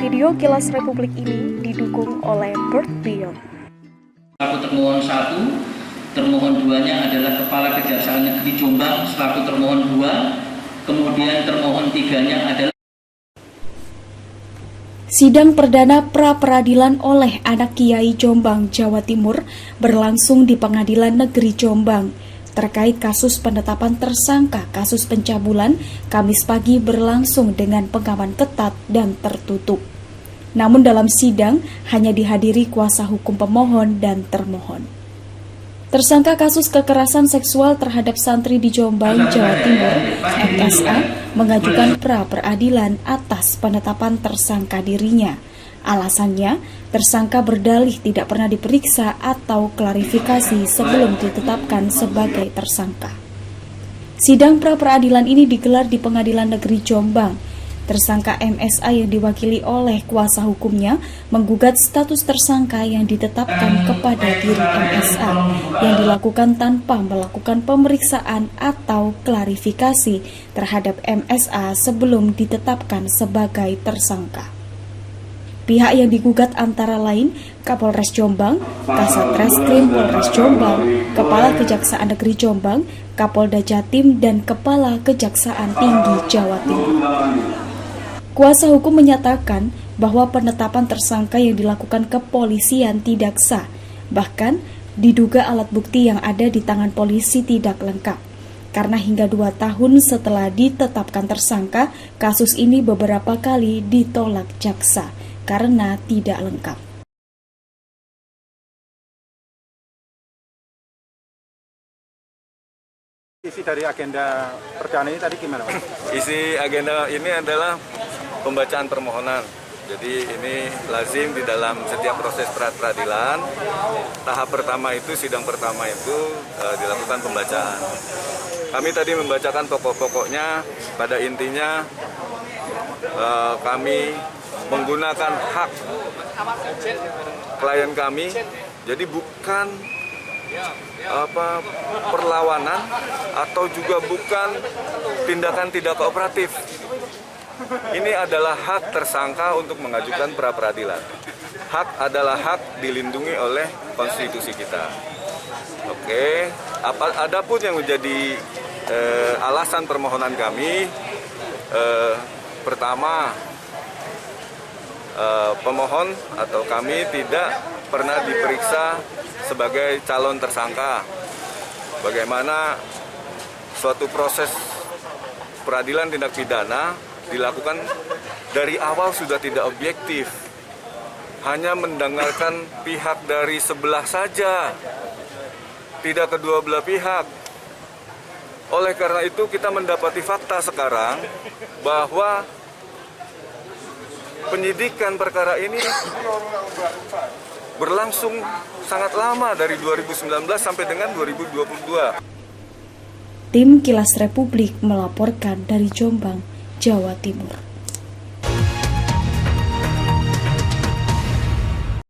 Video Kilas Republik ini didukung oleh Bird Beyond. Selaku termohon 1, termohon 2-nya adalah Kepala Kejaksaan Negeri Jombang selaku termohon 2, kemudian termohon 3-nya adalah Sidang perdana pra-peradilan oleh anak Kiai Jombang, Jawa Timur berlangsung di Pengadilan Negeri Jombang terkait kasus penetapan tersangka kasus pencabulan. Kamis pagi berlangsung dengan pengaman ketat dan tertutup. Namun dalam sidang hanya dihadiri kuasa hukum pemohon dan termohon. Tersangka kasus kekerasan seksual terhadap santri di Jombang, Jawa Timur, MSA, mengajukan pra-peradilan atas penetapan tersangka dirinya. Alasannya, tersangka berdalih tidak pernah diperiksa atau klarifikasi sebelum ditetapkan sebagai tersangka. Sidang pra-peradilan ini digelar di Pengadilan Negeri Jombang. Tersangka MSA yang diwakili oleh kuasa hukumnya menggugat status tersangka yang ditetapkan kepada diri MSA yang dilakukan tanpa melakukan pemeriksaan atau klarifikasi terhadap MSA sebelum ditetapkan sebagai tersangka. Pihak yang digugat antara lain Kapolres Jombang, Kasat Reskrim Polres Jombang, Kepala Kejaksaan Negeri Jombang, Kapolda Jatim, dan Kepala Kejaksaan Tinggi Jawa Timur. Kuasa hukum menyatakan bahwa penetapan tersangka yang dilakukan kepolisian tidak sah, bahkan diduga alat bukti yang ada di tangan polisi tidak lengkap. Karena hingga 2 tahun setelah ditetapkan tersangka, kasus ini beberapa kali ditolak jaksa karena tidak lengkap. Isi dari agenda perdana ini tadi gimana, Pak? Isi agenda ini adalah pembacaan permohonan. Jadi ini lazim di dalam setiap proses pra-peradilan. Tahap pertama itu, sidang pertama itu dilakukan pembacaan. Kami tadi membacakan pokok-pokoknya, pada intinya kami menggunakan hak klien kami, jadi bukan perlawanan atau juga bukan tindakan tidak kooperatif. Ini adalah hak tersangka untuk mengajukan pra-peradilan. Hak adalah hak dilindungi oleh konstitusi kita. Oke, adapun yang menjadi alasan permohonan kami, pertama, pemohon atau kami tidak pernah diperiksa sebagai calon tersangka. Bagaimana suatu proses peradilan tindak pidana dilakukan dari awal sudah tidak objektif, hanya mendengarkan pihak dari sebelah saja, tidak kedua belah pihak. Oleh karena itu kita mendapati fakta sekarang bahwa penyidikan perkara ini berlangsung sangat lama dari 2019 sampai dengan 2022. Tim Kilas Republik melaporkan dari Jombang, Jawa Timur.